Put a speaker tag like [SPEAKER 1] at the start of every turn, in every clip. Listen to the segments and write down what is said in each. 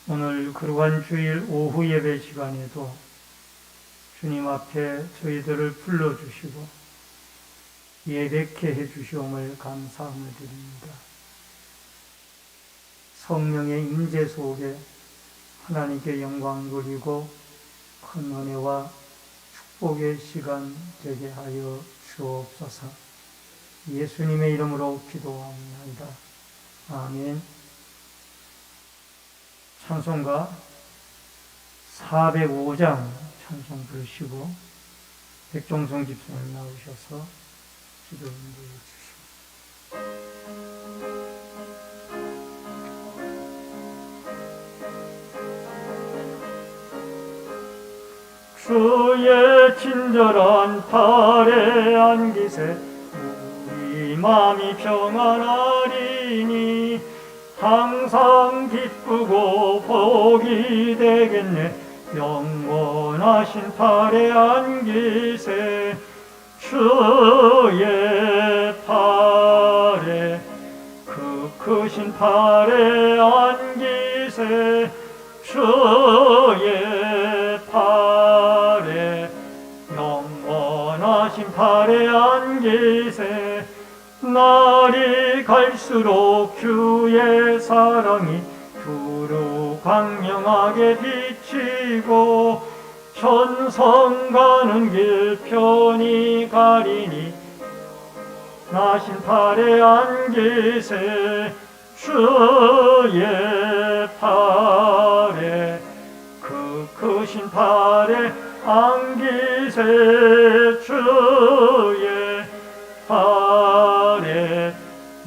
[SPEAKER 1] 오늘 거룩한 주일 오후 예배 시간에도 주님 앞에 저희들을 불러주시고 예배케 해주시옴을 감사함을 드립니다. 성령의 임재 속에 하나님께 영광 돌리고 큰 은혜와 축복의 시간 되게 하여 주옵소서. 예수님의 이름으로 기도합니다. 아멘. 찬송가 405장 찬송 부르시고 백종성 집사님 나오셔서 기도 인도해 주시고 주의 친절한 팔에 안기세 우리 마음이 평안하리니 항상 기쁘고 복이 되겠네. 영원하신 팔에 안기세 주의 팔에 그 크신 팔에 안기세 주의 팔에 영원하신 팔에 안기세 날이 갈수록 주의 사랑이 두루 광명하게 비치고 천성 가는 길 편히 가리니 나신 팔에 안기세 주의 팔에 그 크신 팔에 안기세 주의 팔에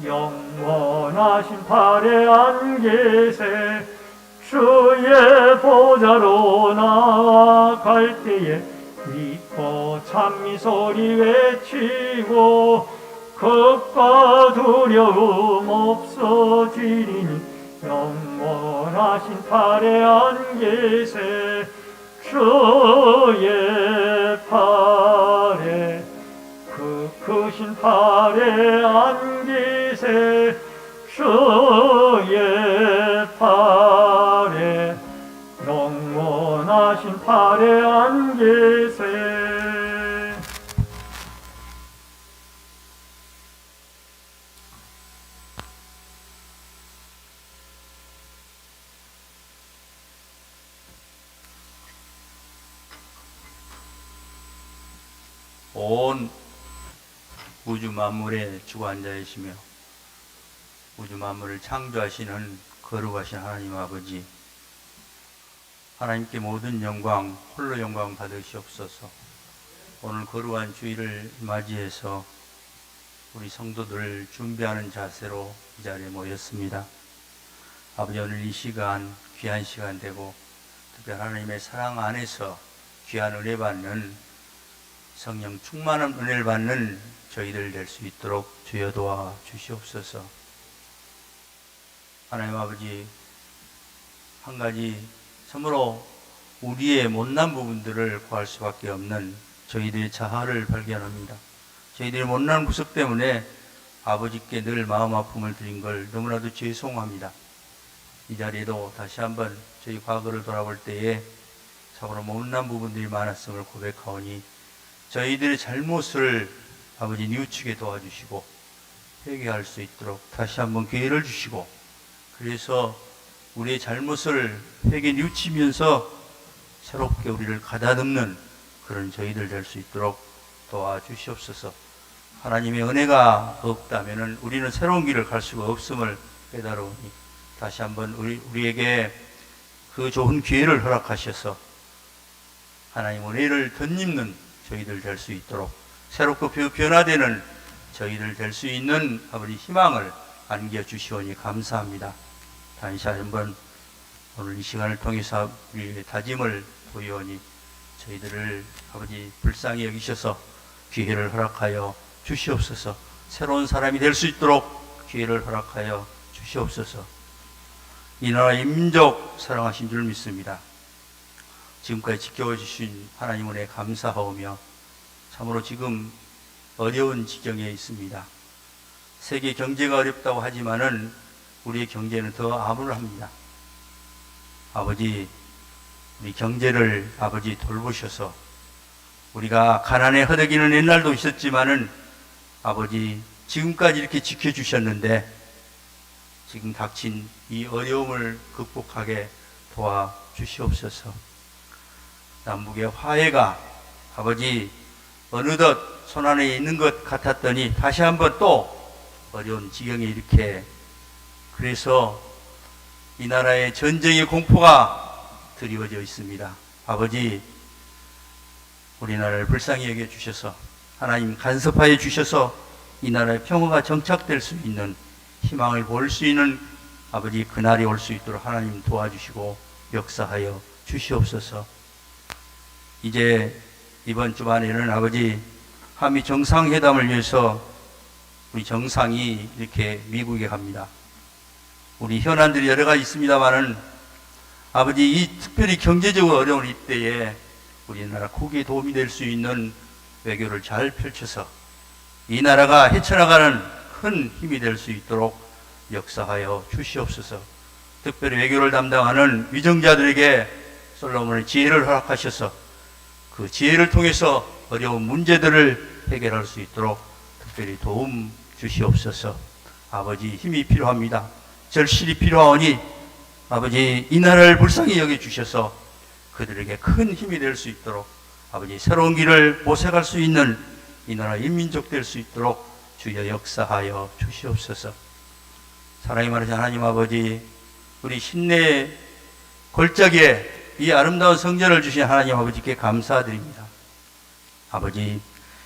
[SPEAKER 1] 영원하신 팔에 안기세 주의 보좌로 나아갈 때에 믿고 찬미 소리 외치고 겁과 두려움 없어지리니 영원하신 팔에 안기세 주의 팔에 그 크신 팔에 안기세 주의 팔에 영원하신 팔에 안기세
[SPEAKER 2] 온 우주 만물의 주관자이시며 우주 만물을 창조하시는 거룩하신 하나님 아버지, 하나님께 모든 영광, 홀로 영광 받으시옵소서. 오늘 거룩한 주일을 맞이해서 우리 성도들 준비하는 자세로 이 자리에 모였습니다. 아버지, 오늘 이 시간 귀한 시간 되고 특별히 하나님의 사랑 안에서 귀한 은혜 받는 성령 충만한 은혜를 받는 저희들 될 수 있도록 주여 도와 주시옵소서. 하나님 아버지, 한 가지 참으로 우리의 못난 부분들을 구할 수밖에 없는 저희들의 자아를 발견합니다. 저희들의 못난 구석 때문에 아버지께 늘 마음 아픔을 드린 걸 너무나도 죄송합니다. 이 자리에도 다시 한번 저희 과거를 돌아볼 때에 참으로 못난 부분들이 많았음을 고백하오니 저희들의 잘못을 아버지 뉘우치게 도와주시고 회개할 수 있도록 다시 한번 기회를 주시고, 그래서 우리의 잘못을 회개 뉘우치면서 새롭게 우리를 가다듬는 그런 저희들 될 수 있도록 도와주시옵소서. 하나님의 은혜가 없다면 우리는 새로운 길을 갈 수가 없음을 깨달으니 다시 한번 우리에게 그 좋은 기회를 허락하셔서 하나님 은혜를 덧입는 저희들 될 수 있도록 새롭고 변화되는 저희들 될 수 있는 아버지 희망을 안겨주시오니 감사합니다. 다시 한번 오늘 이 시간을 통해서 우리의 다짐을 보이오니 저희들을 아버지 불쌍히 여기셔서 기회를 허락하여 주시옵소서. 새로운 사람이 될 수 있도록 기회를 허락하여 주시옵소서. 이 나라 이 민족 사랑하신 줄 믿습니다. 지금까지 지켜주신 하나님 은혜 감사하오며 참으로 지금 어려운 지경에 있습니다. 세계 경제가 어렵다고 하지만은 우리의 경제는 더 암울합니다. 아버지 우리 경제를 아버지 돌보셔서 우리가 가난에 허덕이는 옛날도 있었지만은 아버지 지금까지 이렇게 지켜주셨는데 지금 닥친 이 어려움을 극복하게 도와주시옵소서. 남북의 화해가 아버지 어느덧 손안에 있는 것 같았더니 다시 한번 또 어려운 지경에 이렇게, 그래서 이 나라의 전쟁의 공포가 드리워져 있습니다. 아버지 우리나라를 불쌍히 여겨주셔서 하나님 간섭하여 주셔서 이 나라의 평화가 정착될 수 있는 희망을 볼 수 있는 아버지 그날이 올 수 있도록 하나님 도와주시고 역사하여 주시옵소서. 이제 이번 주말에는 아버지 한미 정상회담을 위해서 우리 정상이 이렇게 미국에 갑니다. 우리 현안들이 여러 가지 있습니다만은 아버지 이 특별히 경제적으로 어려운 이때에 우리나라 국익에 도움이 될 수 있는 외교를 잘 펼쳐서 이 나라가 헤쳐나가는 큰 힘이 될 수 있도록 역사하여 주시옵소서. 특별히 외교를 담당하는 위정자들에게 솔로몬의 지혜를 허락하셔서 그 지혜를 통해서 어려운 문제들을 해결할 수 있도록 특별히 도움 주시옵소서. 아버지 힘이 필요합니다. 절실히 필요하오니 아버지 이 나라를 불쌍히 여겨주셔서 그들에게 큰 힘이 될 수 있도록 아버지 새로운 길을 모색할 수 있는 이 나라 인민족 될 수 있도록 주여 역사하여 주시옵소서. 사랑이 많으신 하나님 아버지, 우리 신내 골짜기에 이 아름다운 성전을 주신 하나님 아버지께 감사드립니다. 아버지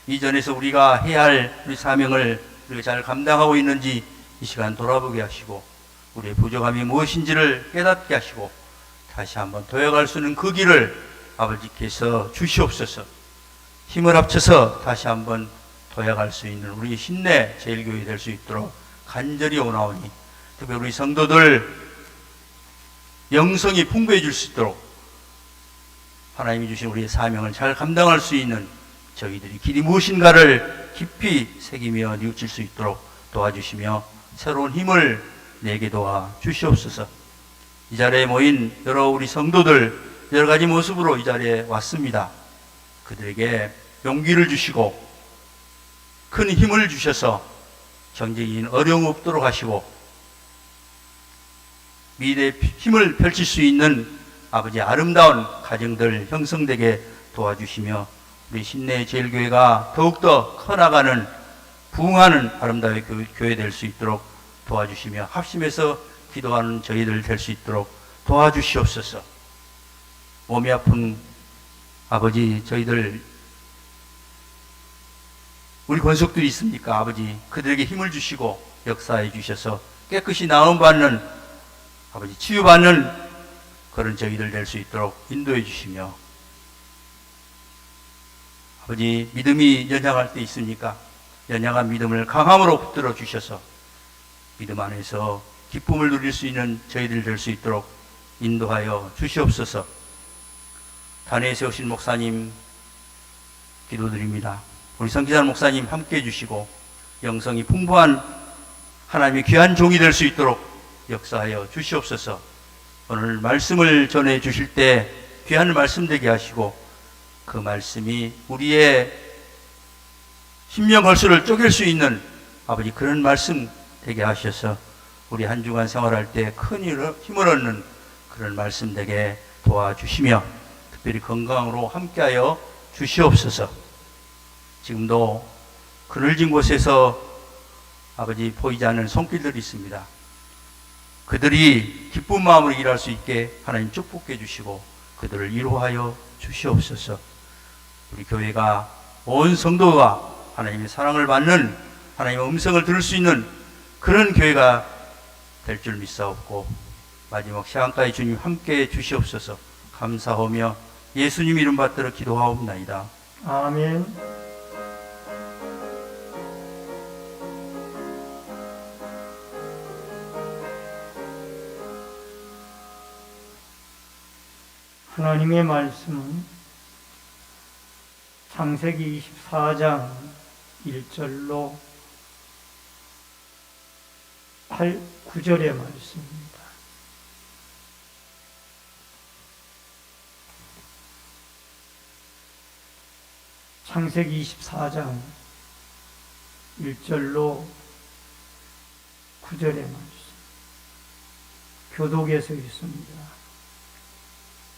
[SPEAKER 2] 이전에서 우리가 해야 할 우리 사명을 우리가 잘 감당하고 있는지 이 시간 돌아보게 하시고 우리의 부족함이 무엇인지를 깨닫게 하시고 다시 한번 도약할 수 있는 그 길을 아버지께서 주시옵소서. 힘을 합쳐서 다시 한번 도약할 수 있는 우리 신내 제일교회 될 수 있도록 간절히 원하오니 특히 우리 성도들 영성이 풍부해질 수 있도록 하나님이 주신 우리의 사명을 잘 감당할 수 있는 저희들이 길이 무엇인가를 깊이 새기며 뉘우칠 수 있도록 도와주시며 새로운 힘을 내게 도와 주시옵소서. 이 자리에 모인 여러 우리 성도들 여러 가지 모습으로 이 자리에 왔습니다. 그들에게 용기를 주시고 큰 힘을 주셔서 경제인 어려움 없도록 하시고 미래의 힘을 펼칠 수 있는 아버지 아름다운 가정들 형성되게 도와주시며 우리 신내 제일교회가 더욱더 커나가는 부흥하는 아름다운 교회 될 수 있도록 도와주시며 합심해서 기도하는 저희들 될 수 있도록 도와주시옵소서. 몸이 아픈 아버지 저희들 우리 권속들이 있습니까? 아버지 그들에게 힘을 주시고 역사해 주셔서 깨끗이 나음받는 아버지 치유받는 그런 저희들 될 수 있도록 인도해 주시며 아버지 믿음이 연약할 때 있으니까 연약한 믿음을 강함으로 붙들어 주셔서 믿음 안에서 기쁨을 누릴 수 있는 저희들 될 수 있도록 인도하여 주시옵소서. 단회에 세우신 목사님 기도드립니다. 우리 성기산 목사님 함께 해주시고 영성이 풍부한 하나님의 귀한 종이 될 수 있도록 역사하여 주시옵소서. 오늘 말씀을 전해 주실 때 귀한 말씀 되게 하시고 그 말씀이 우리의 신명걸수를 쪼갤 수 있는 아버지 그런 말씀 되게 하셔서 우리 한 주간 생활할 때 큰 힘을 얻는 그런 말씀 되게 도와주시며 특별히 건강으로 함께하여 주시옵소서. 지금도 그늘진 곳에서 아버지 보이지 않는 손길들이 있습니다. 그들이 기쁜 마음으로 일할 수 있게 하나님 축복해 주시고 그들을 위로하여 주시옵소서. 우리 교회가 온 성도가 하나님의 사랑을 받는 하나님의 음성을 들을 수 있는 그런 교회가 될 줄 믿사옵고 마지막 시간까지 주님 함께해 주시옵소서. 감사하며 예수님 이름 받들어 기도하옵나이다.
[SPEAKER 1] 아멘. 하나님의 말씀은 창세기 24장 1절로 9절의 말씀입니다. 창세기 24장 1절로 9절의 말씀, 교독에서 있습니다.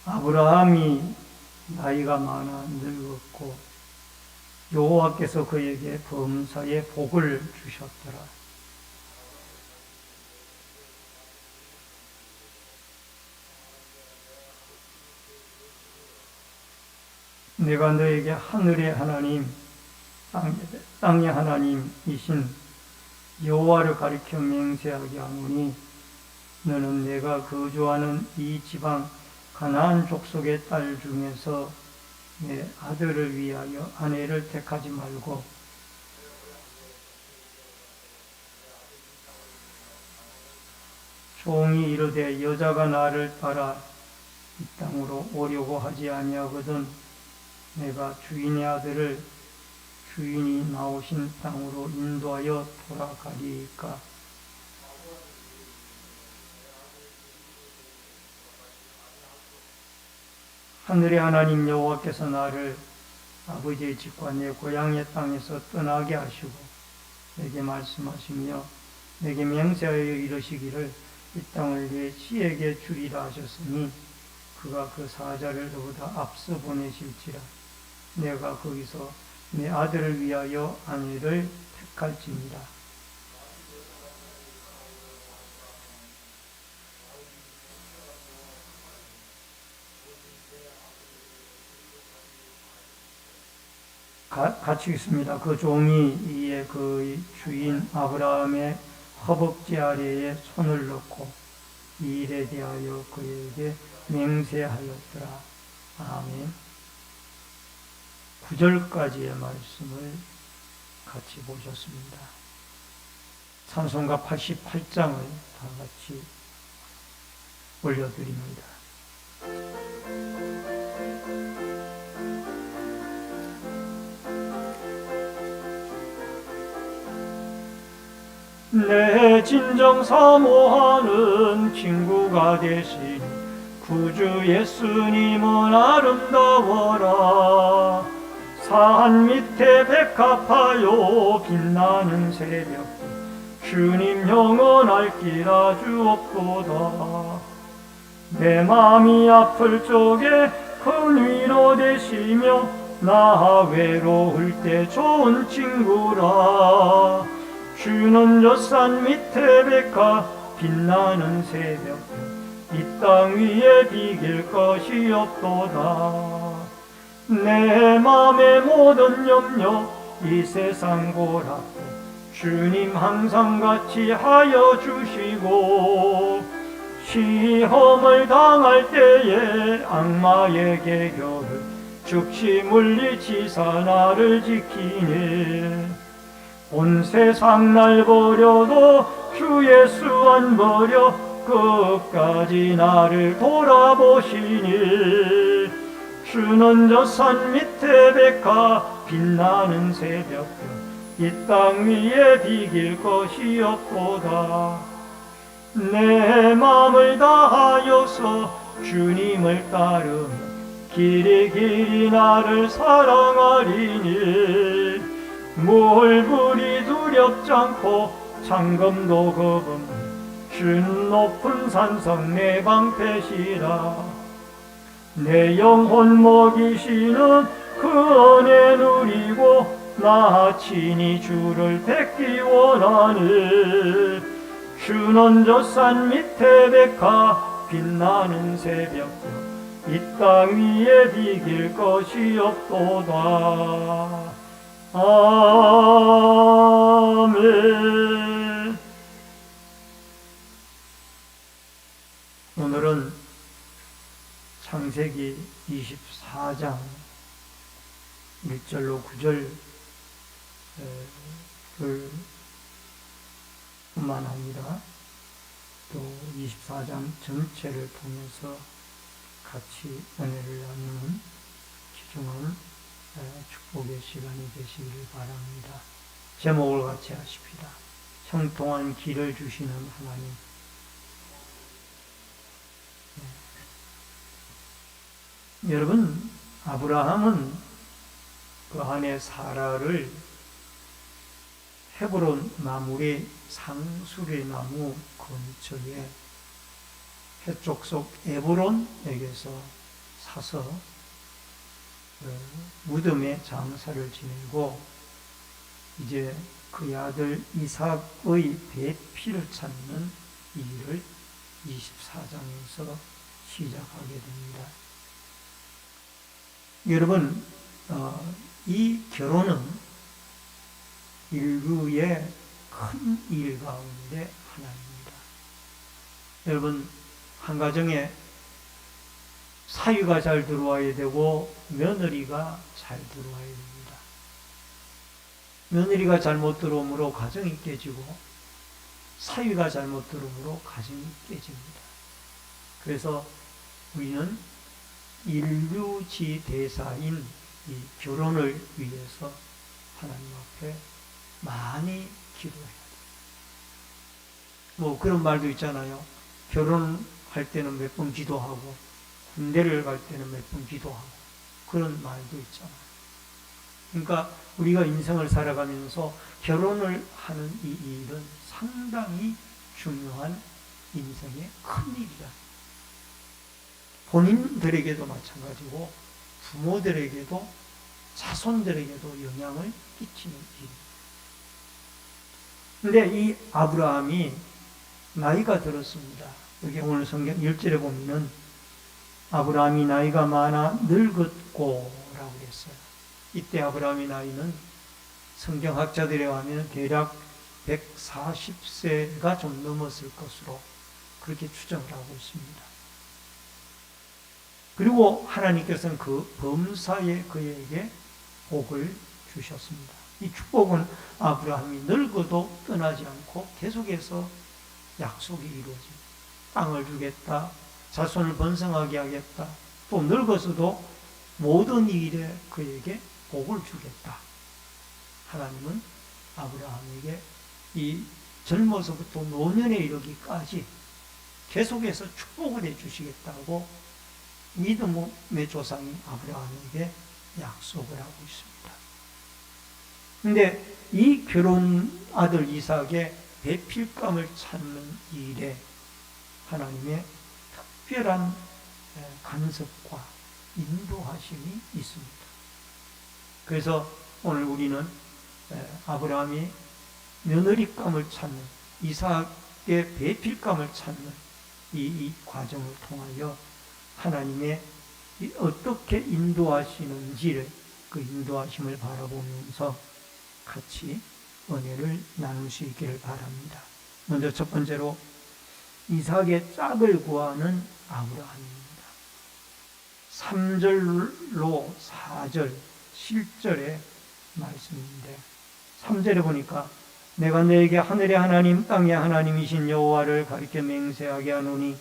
[SPEAKER 1] 아브라함이 나이가 많아 늙었고 여호와께서 그에게 범사에 복을 주셨더라. 내가 너에게 하늘의 하나님, 땅의 하나님이신 여호와를 가리켜 맹세하게 하노니 너는 내가 거주하는 이 지방 가나안 족속의 딸 중에서 내 아들을 위하여 아내를 택하지 말고 종이 이르되 여자가 나를 따라 이 땅으로 오려고 하지 아니하거든 내가 주인의 아들을 주인이 나오신 땅으로 인도하여 돌아가리이까. 하늘의 하나님 여호와께서 나를 아버지의 집과 내 고향의 땅에서 떠나게 하시고 내게 말씀하시며 내게 맹세하여 이르시기를 이 땅을 내 씨에게 주리라 하셨으니 그가 그 사자를 너보다 앞서 보내실지라 내가 거기서 내 아들을 위하여 아내를 택할지니라. 같이 있습니다. 그 종이 이에 그 주인 아브라함의 허벅지 아래에 손을 넣고 이 일에 대하여 그에게 맹세하였더라. 아멘. 9절까지의 말씀을 같이 보셨습니다. 찬송가 88장을 다 같이 올려드립니다. 내 진정 사모하는 친구가 되신 구주 예수님은 아름다워라. 산 밑에 백합하여 빛나는 새벽 주님 영원할 길 아주 없도다. 내 맘이 아플 적에 큰 위로 되시며 나 외로울 때 좋은 친구라. 주는 저 산 밑에 백합 빛나는 새벽 이 땅 위에 비길 것이 없도다. 내 맘의 모든 염려 이 세상 고락도 주님 항상 같이 하여 주시고 시험을 당할 때에 악마의 계교를 즉시 물리치사 나를 지키네. 온 세상 날 버려도 주 예수 안 버려 끝까지 나를 돌아보시니. 주는 저 산 밑에 백합 빛나는 새벽별 이 땅 위에 비길 것이 없도다. 내 맘을 다하여서 주님을 따르며 길이 길이 나를 사랑하리니. 물불이 두렵지 않고 창검도 겁없는 준 높은 산성 내 방패시라. 내 영혼 먹이시는 그 은혜 누리고 나 친히 주를 뵙기 원하네. 주는 저 산 밑에 백합 빛나는 새벽별 이 땅 위에 비길 것이 없도다. 아멘. 오늘은 창세기 24장 1절로 9절 뿐만 아니라 또 24장 전체를 통해서 같이 은혜를 나누는 귀중한 축복의 시간이 되시기를 바랍니다. 제목을 같이 하십시다. 형통한 길을 주시는 하나님. 여러분, 아브라함은 그 아내 사라를 헤브론 마물의 상수리 나무 근처에 해쪽 속 에브론에게서 사서 무덤에 장사를 지내고 이제 그의 아들 이삭의 배필을 찾는 일을 24장에서 시작하게 됩니다. 여러분, 이 결혼은 인류의 큰 일 가운데 하나입니다. 여러분, 한 가정에 사위가 잘 들어와야 되고 며느리가 잘 들어와야 됩니다. 며느리가 잘못 들어오므로 가정이 깨지고 사위가 잘못 들어오므로 가정이 깨집니다. 그래서 우리는 인류지 대사인 이 결혼을 위해서 하나님 앞에 많이 기도해야 돼요. 뭐 그런 말도 있잖아요. 결혼할 때는 몇 번 기도하고 군대를 갈 때는 몇 번 기도하고 그런 말도 있잖아요. 그러니까 우리가 인생을 살아가면서 결혼을 하는 이 일은 상당히 중요한 인생의 큰 일이다. 본인들에게도 마찬가지고 부모들에게도 자손들에게도 영향을 끼치는 일입니다. 근데 이 아브라함이 나이가 들었습니다. 여기 오늘 성경 1절에 보면은 아브라함이 나이가 많아 늙었고 라고 했어요. 이때 아브라함의 나이는 성경학자들에 의하면 대략 140세가 좀 넘었을 것으로 그렇게 추정을 하고 있습니다. 그리고 하나님께서는 그 범사에 그에게 복을 주셨습니다. 이 축복은 아브라함이 늙어도 떠나지 않고 계속해서 약속이 이루어집니다. 땅을 주겠다, 자손을 번성하게 하겠다, 또 늙어서도 모든 일에 그에게 복을 주겠다. 하나님은 아브라함에게 이 젊어서부터 노년에 이르기까지 계속해서 축복을 해주시겠다고 믿음의 조상인 아브라함에게 약속을 하고 있습니다. 근데 이 결혼 아들 이삭의 배필감을 찾는 일에 하나님의 특별한 간섭과 인도하심이 있습니다. 그래서 오늘 우리는 아브라함이 며느리감을 찾는, 이삭의 배필감을 찾는 이 과정을 통하여 하나님의 어떻게 인도하시는지를, 그 인도하심을 바라보면서 같이 은혜를 나눌 수 있기를 바랍니다. 먼저 첫 번째로 이삭의 짝을 구하는 아브라함입니다. 3절로 4절 실절의 말씀인데 3절에 보니까 내가 너에게 하늘의 하나님 땅의 하나님이신 여호와를 가리켜 맹세하게 하노니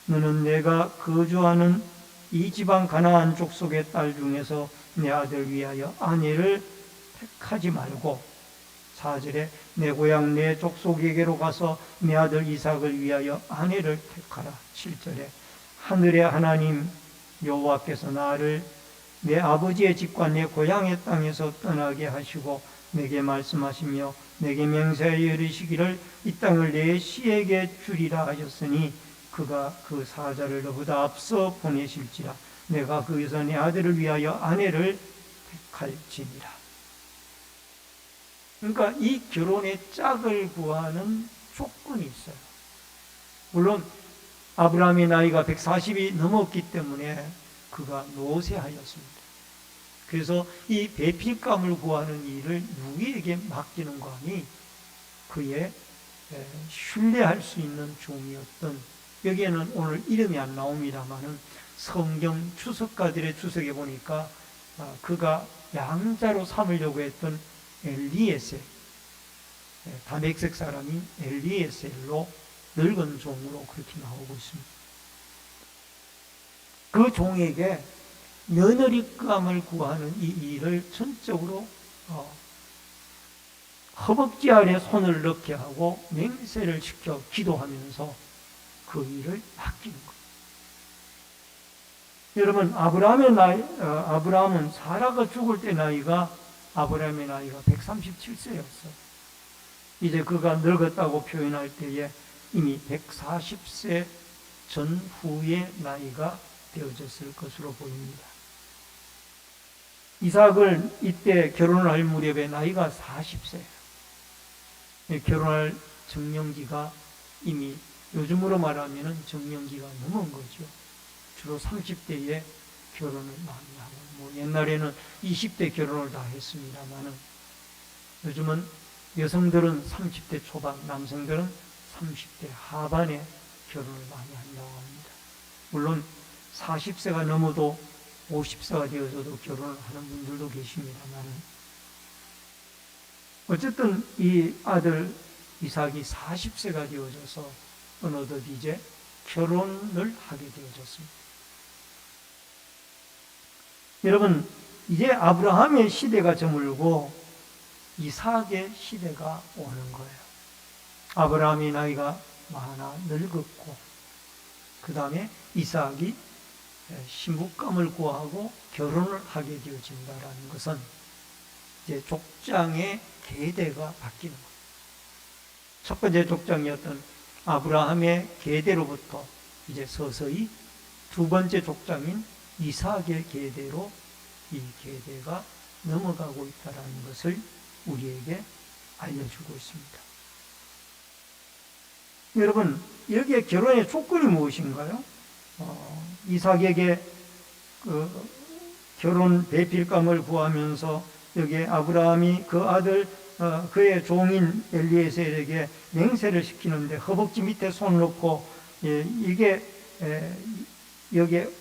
[SPEAKER 1] 너는 내가 거주하는 이 지방 가나안 족속의 딸 중에서 내 아들 위하여 아내를 택하지 말고 4절에 내 고향 내 족속에게로 가서 내 아들 이삭을 위하여 아내를 택하라. 7절에 하늘의 하나님 여호와께서 나를 내 아버지의 집과 내 고향의 땅에서 떠나게 하시고 내게 말씀하시며 내게 맹세하여 이르시기를 이 땅을 내 씨에게 주리라 하셨으니 그가 그 사자를 너보다 앞서 보내실지라 내가 거기서 내 아들을 위하여 아내를 택할지니라. 그러니까 이 결혼의 짝을 구하는 조건이 있어요. 물론 아브라함의 나이가 140이 넘었기 때문에 그가 노쇠하였습니다. 그래서 이 배필감을 구하는 일을 누구에게 맡기는가 하니 그의 신뢰할 수 있는 종이었던, 여기에는 오늘 이름이 안 나옵니다만은 성경 추석가들의 추석에 보니까 그가 양자로 삼으려고 했던 엘리에셀, 다메섹 사람인 엘리에셀로 늙은 종으로 그렇게 나오고 있습니다. 그 종에게 며느리감을 구하는 이 일을 전적으로 허벅지 아래 손을 넣게 하고 맹세를 시켜 기도하면서 그 일을 맡기는 거예요. 여러분, 아브라함은 사라가 죽을 때 나이가, 아브라함의 나이가 137세였어. 이제 그가 늙었다고 표현할 때에 이미 140세 전후의 나이가 되어졌을 것으로 보입니다. 이삭을 이때 결혼을 할 무렵에 나이가 40세예요. 결혼할 정년기가 이미 요즘으로 말하면 정년기가 넘은 거죠. 주로 30대에 결혼을 많이 하고, 옛날에는 20대 결혼을 다 했습니다만은 요즘은 여성들은 30대 초반, 남성들은 30대 하반에 결혼을 많이 한다고 합니다. 물론 40세가 넘어도 50세가 되어서도 결혼을 하는 분들도 계십니다만, 어쨌든 이 아들 이삭이 40세가 되어져서 어느덧 이제 결혼을 하게 되어졌습니다. 여러분, 이제 아브라함의 시대가 저물고 이삭의 시대가 오는 거예요. 아브라함이 나이가 많아 늙었고, 그 다음에 이삭이 신부감을 구하고 결혼을 하게 되어진다는 것은 이제 족장의 계대가 바뀌는 거예요. 첫 번째 족장이었던 아브라함의 계대로부터 이제 서서히 두 번째 족장인 이삭의 계대로 이 계대가 넘어가고 있다는 것을 우리에게 알려주고 있습니다. 여러분, 여기에 결혼의 조건이 무엇인가요? 이삭에게 그 결혼 배필감을 구하면서 여기에 아브라함이 그 아들 그의 종인 엘리에셀에게 맹세를 시키는데 허벅지 밑에 손을 넣고, 이게 여기에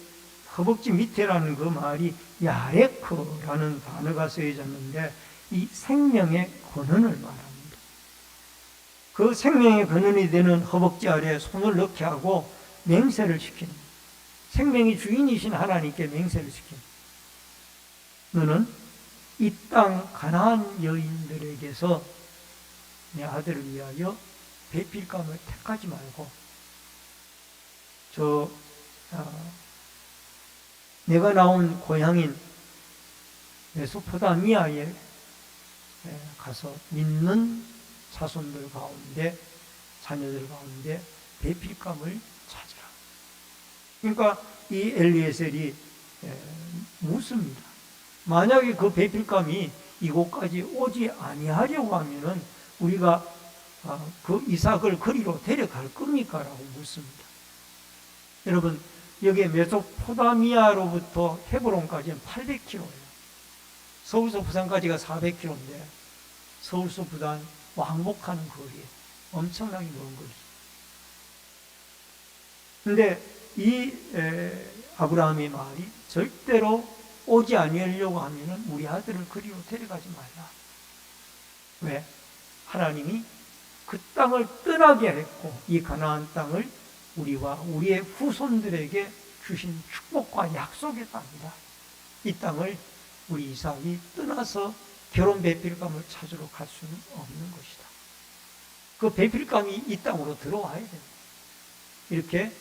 [SPEAKER 1] 허벅지 밑에라는 그 말이 야레크라는 단어가 쓰여졌는데 이 생명의 근원을 말합니다. 그 생명의 근원이 되는 허벅지 아래에 손을 넣게 하고 맹세를 시키는, 생명의 주인이신 하나님께 맹세를 시키는, 너는 이 땅 가나안 여인들에게서 내 아들을 위하여 배필감을 택하지 말고 내가 나온 고향인 메소포타미아에 가서 믿는 자손들 가운데, 자녀들 가운데 배필감을 찾으라. 그러니까 이 엘리에셀이 묻습니다. 만약에 그 배필감이 이곳까지 오지 아니하려고 하면은 우리가 그 이삭을 거리로 데려갈 겁니까? 라고 묻습니다. 여러분, 여기 메소포타미아로부터 헤브론까지는 800km예요. 서울서 부산까지가 400km인데 서울서 부산 왕복하는 거리, 엄청나게 먼 거리. 근데 이 아브라함의 말이 절대로 오지 아니하려고 하면은 우리 아들을 그리로 데려가지 말라. 왜? 하나님이 그 땅을 떠나게 했고 이 가나안 땅을 우리와 우리의 후손들에게 주신 축복과 약속의 땅이다. 이 땅을 우리 이삭이 떠나서 결혼 배필감을 찾으러 갈 수는 없는 것이다. 그 배필감이 이 땅으로 들어와야 된다. 이렇게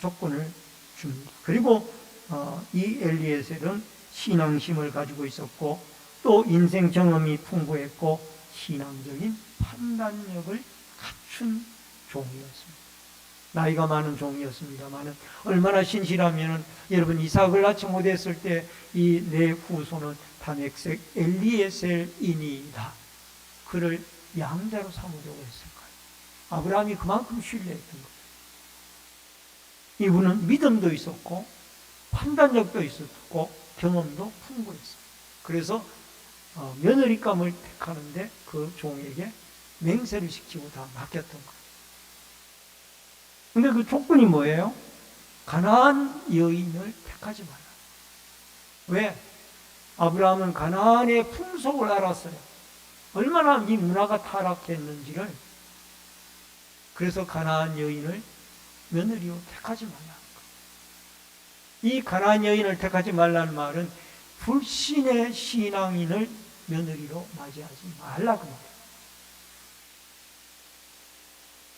[SPEAKER 1] 조건을 줍니다. 그리고 이 엘리에셀은 신앙심을 가지고 있었고 또 인생 경험이 풍부했고 신앙적인 판단력을 갖춘 종이었습니다. 나이가 많은 종이었습니다만 얼마나 신실하면 여러분 이삭을 낳지 못했을 때 이 내 후손은 다맥색 엘리에셀이니이다. 그를 양자로 삼으려고 했을까요? 아브라함이 그만큼 신뢰했던 거예요. 이분은 믿음도 있었고 판단력도 있었고 경험도 풍부했어요. 그래서 며느리감을 택하는데 그 종에게 맹세를 시키고 다 맡겼던 거예요. 근데 그 조건이 뭐예요? 가나안 여인을 택하지 말라. 왜? 아브라함은 가나안의 풍속을 알았어요. 얼마나 이 문화가 타락했는지를. 그래서 가나안 여인을 며느리로 택하지 말라는 거예요. 이 가나안 여인을 택하지 말라는 말은 불신의 신앙인을 며느리로 맞이하지 말라 그 말이에요.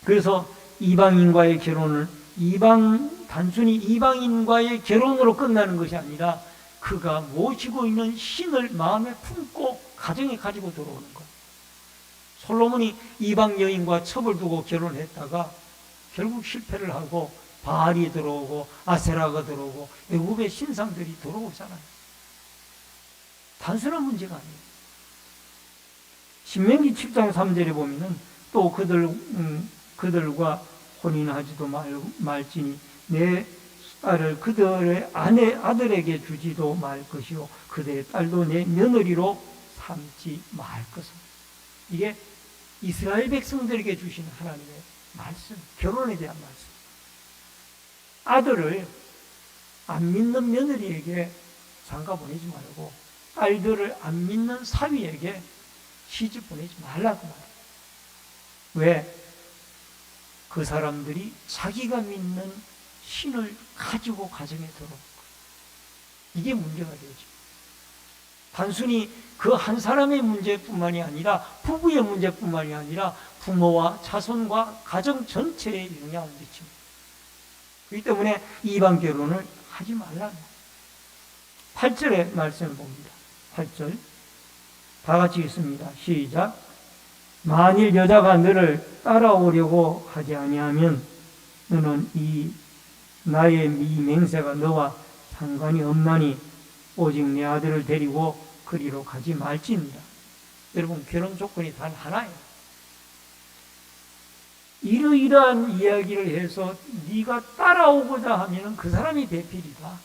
[SPEAKER 1] 그래서 이방인과의 결혼을 이방 단순히 이방인과의 결혼으로 끝나는 것이 아니라 그가 모시고 있는 신을 마음에 품고 가정에 가지고 들어오는 것. 솔로몬이 이방 여인과 첩을 두고 결혼했다가 결국 실패를 하고 바알이 들어오고 아세라가 들어오고 애굽의 신상들이 들어오잖아요. 단순한 문제가 아니에요. 신명기 7장 3절에 보면은 또 그들과 혼인하지도 말지니 내 딸을 그들의 아들에게 주지도 말 것이요 그들의 딸도 내 며느리로 삼지 말 것은. 이게 이스라엘 백성들에게 주시는 하나님의 말씀, 결혼에 대한 말씀. 아들을 안 믿는 며느리에게 장가 보내지 말고 딸들을 안 믿는 사위에게 시집 보내지 말라고 말해요. 왜? 그 사람들이 자기가 믿는 신을 가지고 가정에 들어온 거예요. 이게 문제가 되죠. 단순히 그 한 사람의 문제뿐만이 아니라 부부의 문제뿐만이 아니라 부모와 자손과 가정 전체에 영향을 미칩니다. 그렇기 때문에 이방 결혼을 하지 말라는 8절의 말씀을 봅니다. 8절 다 같이 읽습니다. 시작. 만일 여자가 너를 따라오려고 하지 아니하면 너는 나의 이 맹세가 너와 상관이 없나니 오직 내 아들을 데리고 그리로 가지 말지니라. 여러분, 결혼 조건이 단 하나예요. 이러이러한 이야기를 해서 네가 따라오고자 하면 그 사람이 배필이다.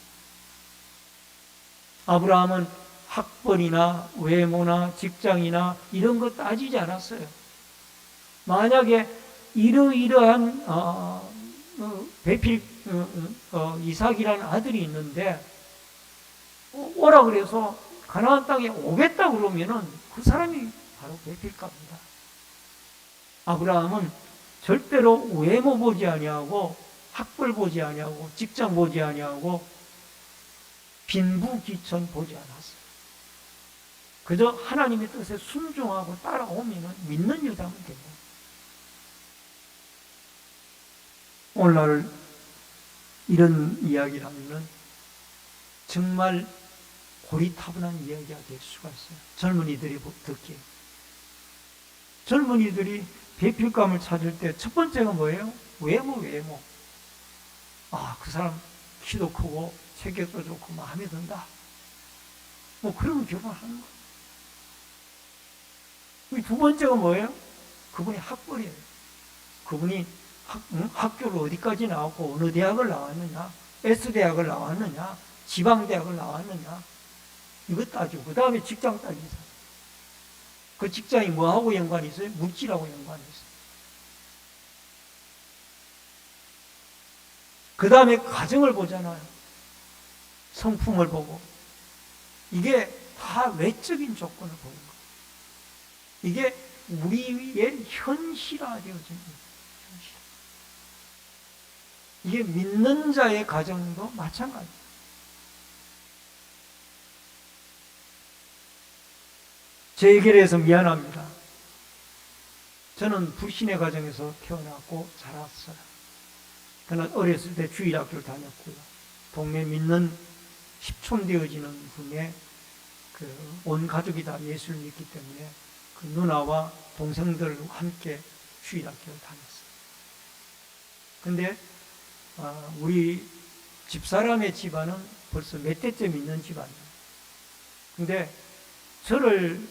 [SPEAKER 1] 아브라함은 학벌이나 외모나 직장이나 이런 거 따지지 않았어요. 만약에 이러이러한 배필 이삭이라는 아들이 있는데 오라 그래서 가나안 땅에 오겠다 그러면은 그 사람이 바로 배필갑니다. 아브라함은 절대로 외모 보지 아니하고 학벌 보지 아니하고 직장 보지 아니하고 빈부귀천 보지 않았어요. 그저 하나님의 뜻에 순종하고 따라오면 믿는 여자면 됩니다. 오늘날 이런 이야기를 하면 정말 고리타분한 이야기가 될 수가 있어요. 젊은이들이 듣기에. 젊은이들이 배필감을 찾을 때 첫 번째가 뭐예요? 외모. 그 사람 키도 크고 체격도 좋고 마음에 든다. 그러면 결혼하는 거예요. 두 번째가 뭐예요? 그분이 학벌이에요. 그분이 학교를 어디까지 나왔고 어느 대학을 나왔느냐, S대학을 나왔느냐, 지방대학을 나왔느냐, 이거 따지고 그 다음에 직장 따지죠. 그 직장이 뭐하고 연관이 있어요? 물질하고 연관이 있어요. 그 다음에 가정을 보잖아요. 성품을 보고. 이게 다 외적인 조건을 보는 거예요. 이게 우리의 현실화되어진 거예요. 이게 믿는 자의 가정도 마찬가지예요. 제 얘기를 해서 미안합니다. 저는 불신의 가정에서 태어났고 자랐어요. 저는 어렸을 때 주일학교를 다녔고요. 동네 믿는 십촌되어지는 분의 온 가족이 다 예수를 믿기 때문에 그 누나와 동생들과 함께 주일학교를 다녔어요. 근데 우리 집사람의 집안은 벌써 몇 대째 믿는 집안이에요. 근데 저를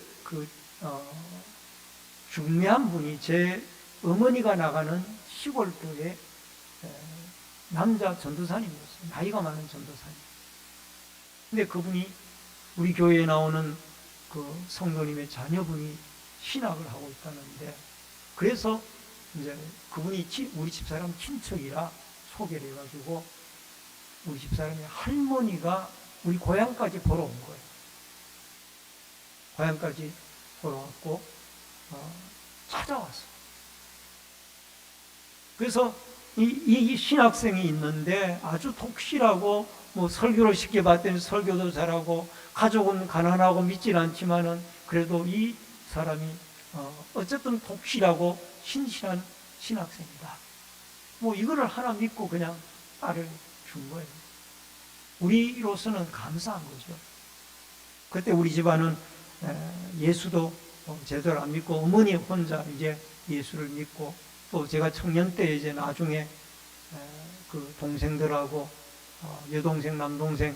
[SPEAKER 1] 중매한 분이 제 어머니가 나가는 시골교회 남자 전도사님이었어요. 나이가 많은 전도사님. 근데 그분이 우리 교회에 나오는 그 성도님의 자녀분이 신학을 하고 있다는데, 그래서 이제 그분이 우리 집사람 친척이라 소개를 해가지고 우리 집사람의 할머니가 우리 고향까지 보러 온 거예요. 고향까지 보러 왔고 찾아왔어요. 그래서 이 신학생이 있는데 아주 독실하고 설교를 쉽게 봤더니 설교도 잘하고 가족은 가난하고 믿질 않지만은 그래도 이 사람이 어쨌든 독실하고 신실한 신학생이다. 이거를 하나 믿고 그냥 딸을 준 거예요. 우리로서는 감사한 거죠. 그때 우리 집안은 예수도 제대로 안 믿고 어머니 혼자 이제 예수를 믿고, 또 제가 청년 때 이제 나중에 그 동생들하고 여동생 남동생